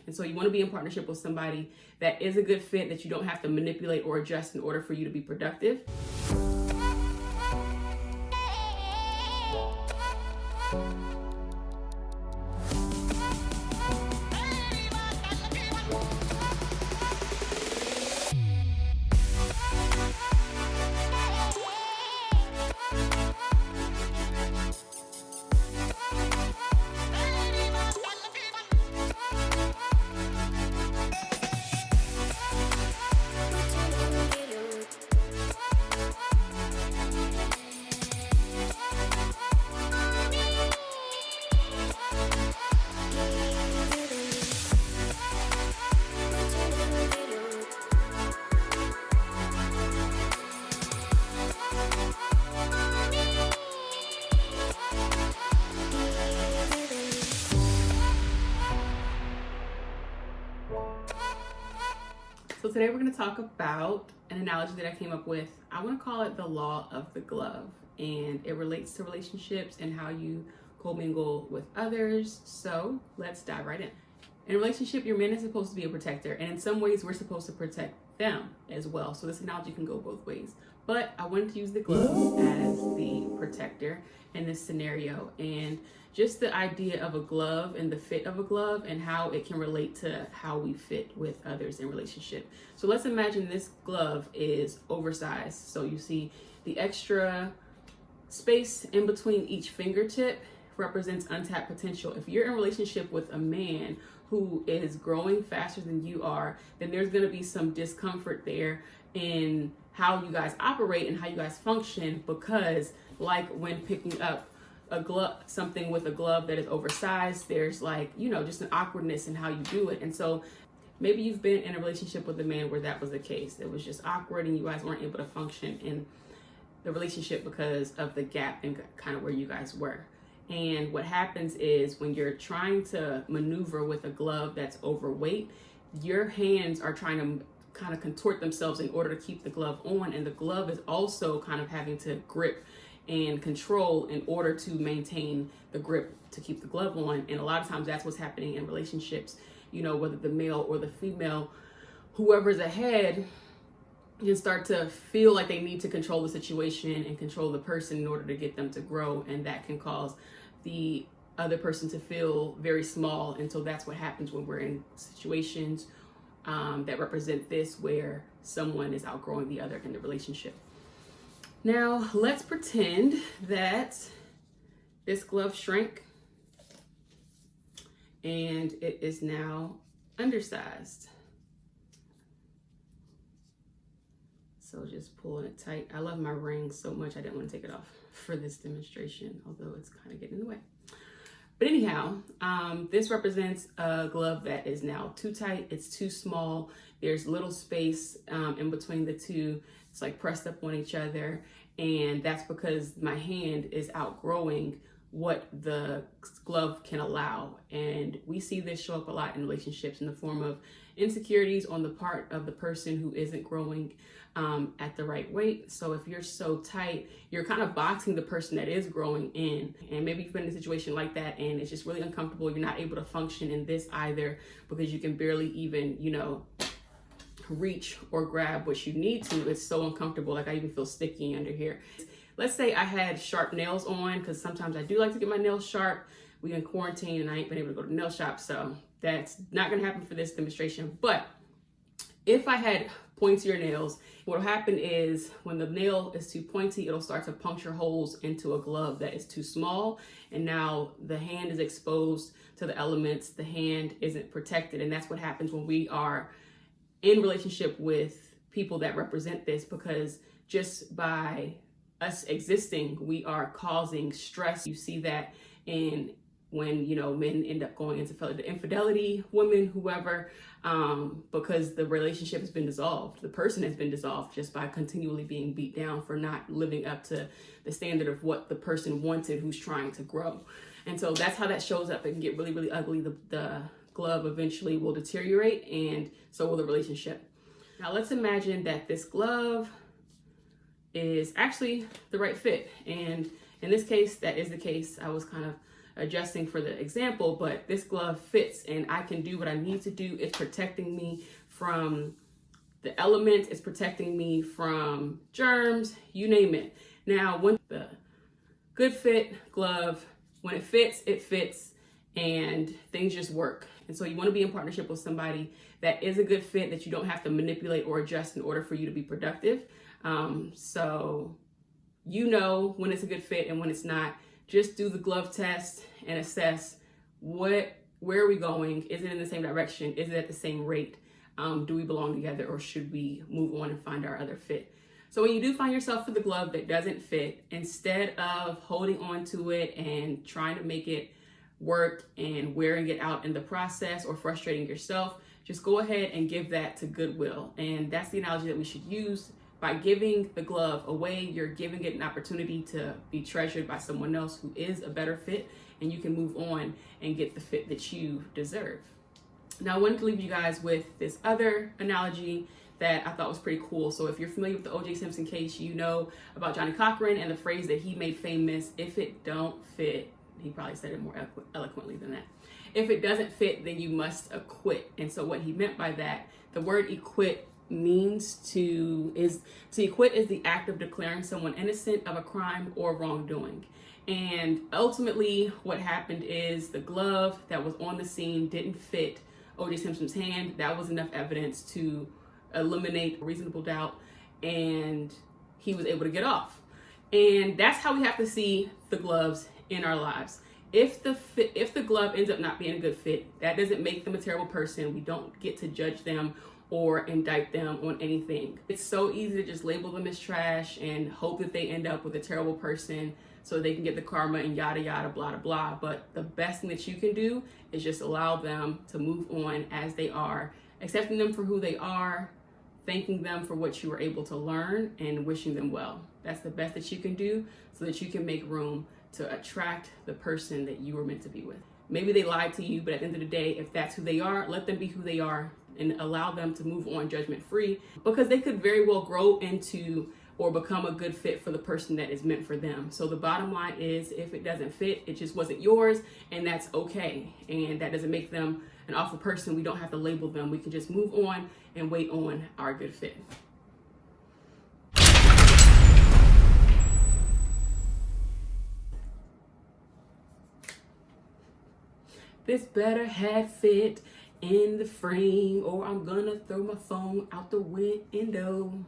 And so you want to be in partnership with somebody that is a good fit, that you don't have to manipulate or adjust in order for you to be productive. So today we're going to talk about an analogy that I came up with. I want to call it the law of the glove, and it relates to relationships and how you commingle with others. So let's dive right in. In a relationship, your man is supposed to be a protector, and in some ways we're supposed to protect them as well. So this analogy can go both ways. But I wanted to use the glove as the protector in this scenario, and just the idea of a glove and the fit of a glove and how it can relate to how we fit with others in relationship. So let's imagine this glove is oversized. So you see the extra space in between each fingertip represents untapped potential. If you're in a relationship with a man who is growing faster than you are, then there's going to be some discomfort there in how you guys operate and how you guys function, because like when picking up a glove, something with a glove that is oversized, there's like, just an awkwardness in how you do it. And so maybe you've been in a relationship with a man where that was the case. It was just awkward and you guys weren't able to function in the relationship because of the gap and kind of where you guys were. And what happens is when you're trying to maneuver with a glove that's overweight, your hands are trying to kind of contort themselves in order to keep the glove on. And the glove is also kind of having to grip and control in order to maintain the grip to keep the glove on. And a lot of times that's what's happening in relationships, whether the male or the female, whoever's ahead can start to feel like they need to control the situation and control the person in order to get them to grow. And that can cause the other person to feel very small. And so that's what happens when we're in situations that represent this, where someone is outgrowing the other in the relationship. Now, let's pretend that this glove shrank and it is now undersized. So just pulling it tight. I love my ring so much I didn't want to take it off for this demonstration, although it's kind of getting in the way. But anyhow, this represents a glove that is now too tight. It's too small. There's little space in between the two. It's like pressed up on each other. And that's because my hand is outgrowing what the glove can allow. And we see this show up a lot in relationships in the form of insecurities on the part of the person who isn't growing at the right weight. So if you're so tight, you're kind of boxing the person that is growing in. And maybe you've been in a situation like that and it's just really uncomfortable. You're not able to function in this either because you can barely even, reach or grab what you need to. It's so uncomfortable. Like I even feel sticky under here. Let's say I had sharp nails on, because sometimes I do like to get my nails sharp. We in quarantine and I ain't been able to go to the nail shop, so that's not gonna happen for this demonstration. But if I had pointier nails, what'll happen is when the nail is too pointy, it'll start to puncture holes into a glove that is too small. And now the hand is exposed to the elements. The hand isn't protected. And that's what happens when we are in relationship with people that represent this, because just by us existing, we are causing stress. You see that in when, men end up going into infidelity, women, whoever, because the relationship has been dissolved. The person has been dissolved just by continually being beat down for not living up to the standard of what the person wanted who's trying to grow. And so that's how that shows up. It can get really, really ugly. The glove eventually will deteriorate, and so will the relationship. Now let's imagine that this glove is actually the right fit. And in this case, that is the case. I was kind of adjusting for the example, but this glove fits and I can do what I need to do. It's protecting me from the elements, it's protecting me from germs, you name it. Now, when the good fit glove, when it fits and things just work. And so you want to be in partnership with somebody that is a good fit, that you don't have to manipulate or adjust in order for you to be productive. So you know when it's a good fit and when it's not. Just do the glove test and assess where are we going? Is it in the same direction? Is it at the same rate? Do we belong together, or should we move on and find our other fit? So when you do find yourself with a glove that doesn't fit, instead of holding on to it and trying to make it work and wearing it out in the process or frustrating yourself, just go ahead and give that to Goodwill. And that's the analogy that we should use. By giving the glove away, you're giving it an opportunity to be treasured by someone else who is a better fit, and you can move on and get the fit that you deserve. Now, I wanted to leave you guys with this other analogy that I thought was pretty cool. So if you're familiar with the O.J. Simpson case, you know about Johnny Cochran and the phrase that he made famous, if it don't fit. He probably said it more eloquently than that. If it doesn't fit, then you must acquit. And so what he meant by that, the word acquit means to acquit is the act of declaring someone innocent of a crime or wrongdoing. And ultimately what happened is the glove that was on the scene didn't fit O.J. Simpson's hand. That was enough evidence to eliminate reasonable doubt, and he was able to get off. And that's how we have to see the gloves in our lives. If the glove ends up not being a good fit, that doesn't make them a terrible person. We don't get to judge them or indict them on anything. It's so easy to just label them as trash and hope that they end up with a terrible person so they can get the karma and yada yada blah blah blah. But the best thing that you can do is just allow them to move on as they are, accepting them for who they are, thanking them for what you were able to learn, and wishing them well. That's the best that you can do so that you can make room to attract the person that you were meant to be with. Maybe they lied to you, but at the end of the day, if that's who they are, let them be who they are and allow them to move on judgment free, because they could very well grow into or become a good fit for the person that is meant for them. So the bottom line is, if it doesn't fit, it just wasn't yours, and that's okay. And that doesn't make them an awful person. We don't have to label them. We can just move on and wait on our good fit. This better have fit in the frame, or I'm gonna throw my phone out the window.